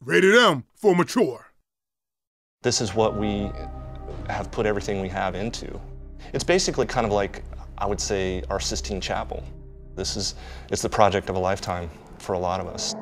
Rated M for mature. This is what we have put everything we have into. It's basically kind of like, I would say, our Sistine Chapel. It's the project of a lifetime for a lot of us.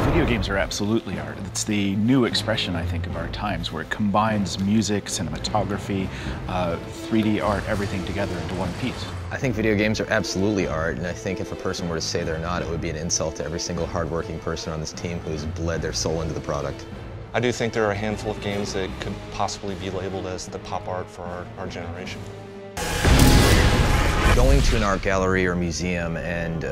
Video games are absolutely art. It's the new expression, I think, of our times, where it combines music, cinematography, 3D art, everything together into one piece. I think video games are absolutely art, and I think if a person were to say they're not, it would be an insult to every single hardworking person on this team who's bled their soul into the product. I do think there are a handful of games that could possibly be labeled as the pop art for our generation. Going to an art gallery or museum and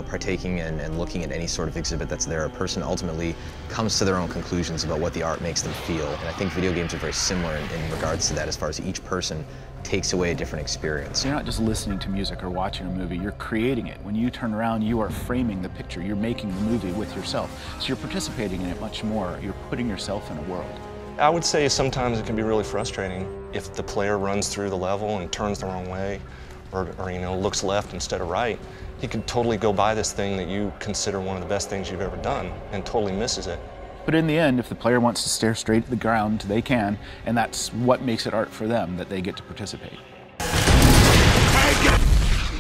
partaking in and looking at any sort of exhibit that's there, a person ultimately comes to their own conclusions about what the art makes them feel. And I think video games are very similar in regards to that, as far as each person takes away a different experience. You're not just listening to music or watching a movie, you're creating it. When you turn around, you are framing the picture. You're making the movie with yourself. So you're participating in it much more. You're putting yourself in a world. I would say sometimes it can be really frustrating if the player runs through the level and turns the wrong way, or looks left instead of right. He could totally go by this thing that you consider one of the best things you've ever done and totally misses it. But in the end, if the player wants to stare straight at the ground, they can, and that's what makes it art for them, that they get to participate.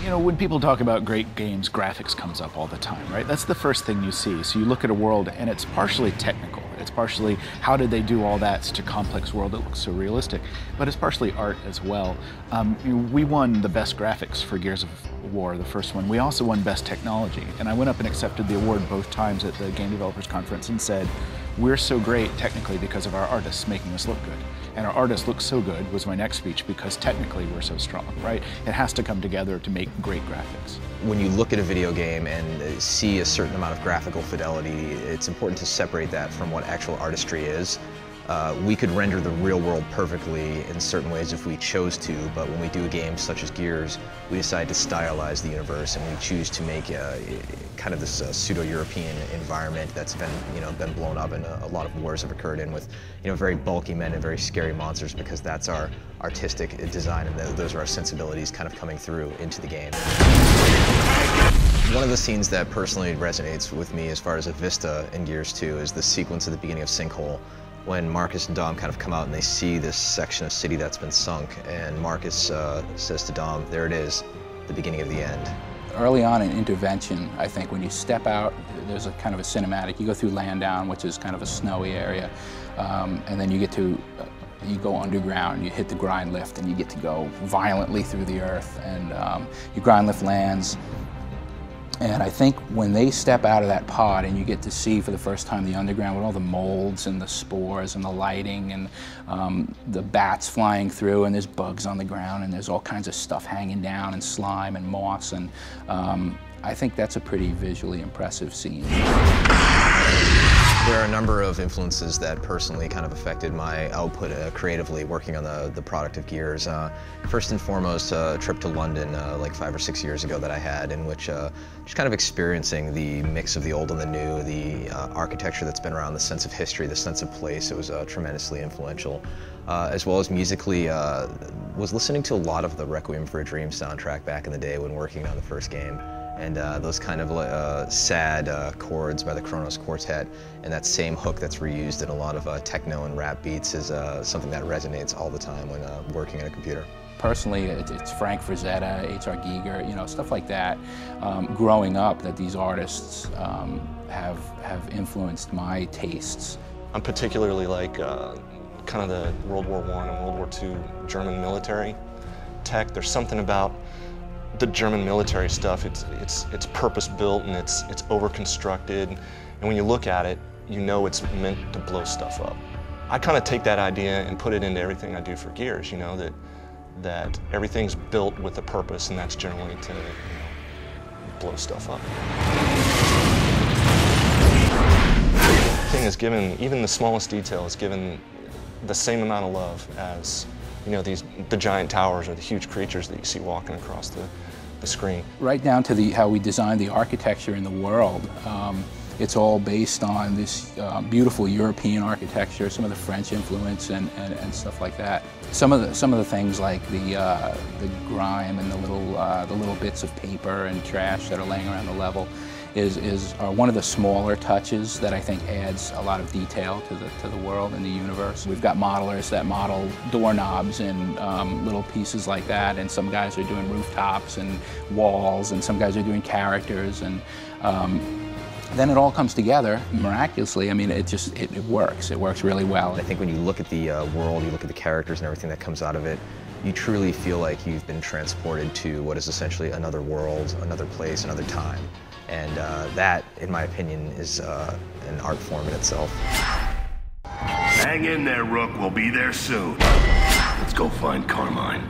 You know, when people talk about great games, graphics comes up all the time, right? That's the first thing you see. So you look at a world and it's partially technical. It's partially, how did they do all that? Such a complex world that looks so realistic. But it's partially art as well. We won the best graphics for Gears of War, the first one. We also won best technology. And I went up and accepted the award both times at the Game Developers Conference and said, we're so great technically because of our artists making us look good. And our artists look so good was my next speech because technically we're so strong, right? It has to come together to make great graphics. When you look at a video game and see a certain amount of graphical fidelity, it's important to separate that from what actual artistry is. We could render the real world perfectly in certain ways if we chose to, but when we do a game such as Gears, we decide to stylize the universe and we choose to make kind of this pseudo-European environment that's been blown up and a lot of wars have occurred in, with very bulky men and very scary monsters, because that's our artistic design and those are our sensibilities kind of coming through into the game. One of the scenes that personally resonates with me as far as a vista in Gears 2 is the sequence at the beginning of Sinkhole, when Marcus and Dom kind of come out and they see this section of city that's been sunk, and Marcus says to Dom, there it is, the beginning of the end. Early on in Intervention, I think when you step out, there's a kind of a cinematic. You go through Landown, which is kind of a snowy area, and then you get to, you go underground, you hit the grind lift, and you get to go violently through the earth, and your grind lift lands. And I think when they step out of that pod and you get to see for the first time the underground with all the molds and the spores and the lighting and the bats flying through, and there's bugs on the ground and there's all kinds of stuff hanging down and slime and moss, and I think that's a pretty visually impressive scene. There are a number of influences that personally kind of affected my output creatively working on the product of Gears. First and foremost, a trip to London like 5 or 6 years ago that I had, in which just kind of experiencing the mix of the old and the new, the architecture that's been around, the sense of history, the sense of place. It was tremendously influential. As well as musically, was listening to a lot of the Requiem for a Dream soundtrack back in the day when working on the first game. And those kind of sad chords by the Kronos Quartet, and that same hook that's reused in a lot of techno and rap beats is something that resonates all the time when working on a computer. Personally, it's Frank Frazetta, H.R. Giger, stuff like that. Growing up, that these artists have influenced my tastes. I'm particularly like kind of the World War I and World War II German military tech. There's something about the German military stuff. It's purpose-built and it's over-constructed, and when you look at it, you know it's meant to blow stuff up. I kind of take that idea and put it into everything I do for Gears, that everything's built with a purpose, and that's generally to blow stuff up. The thing is given, even the smallest detail is given the same amount of love as the giant towers or the huge creatures that you see walking across the screen. Right down to how we design the architecture in the world. It's all based on this beautiful European architecture, some of the French influence, and stuff like that. Some of the things like the grime and the little bits of paper and trash that are laying around the level are one of the smaller touches that I think adds a lot of detail to the world and the universe. We've got modelers that model doorknobs and little pieces like that, and some guys are doing rooftops and walls, and some guys are doing characters, and then it all comes together miraculously. I mean, it works. It works really well. I think when you look at the world, you look at the characters and everything that comes out of it, you truly feel like you've been transported to what is essentially another world, another place, another time. And that, in my opinion, is an art form in itself. Hang in there, Rook. We'll be there soon. Let's go find Carmine.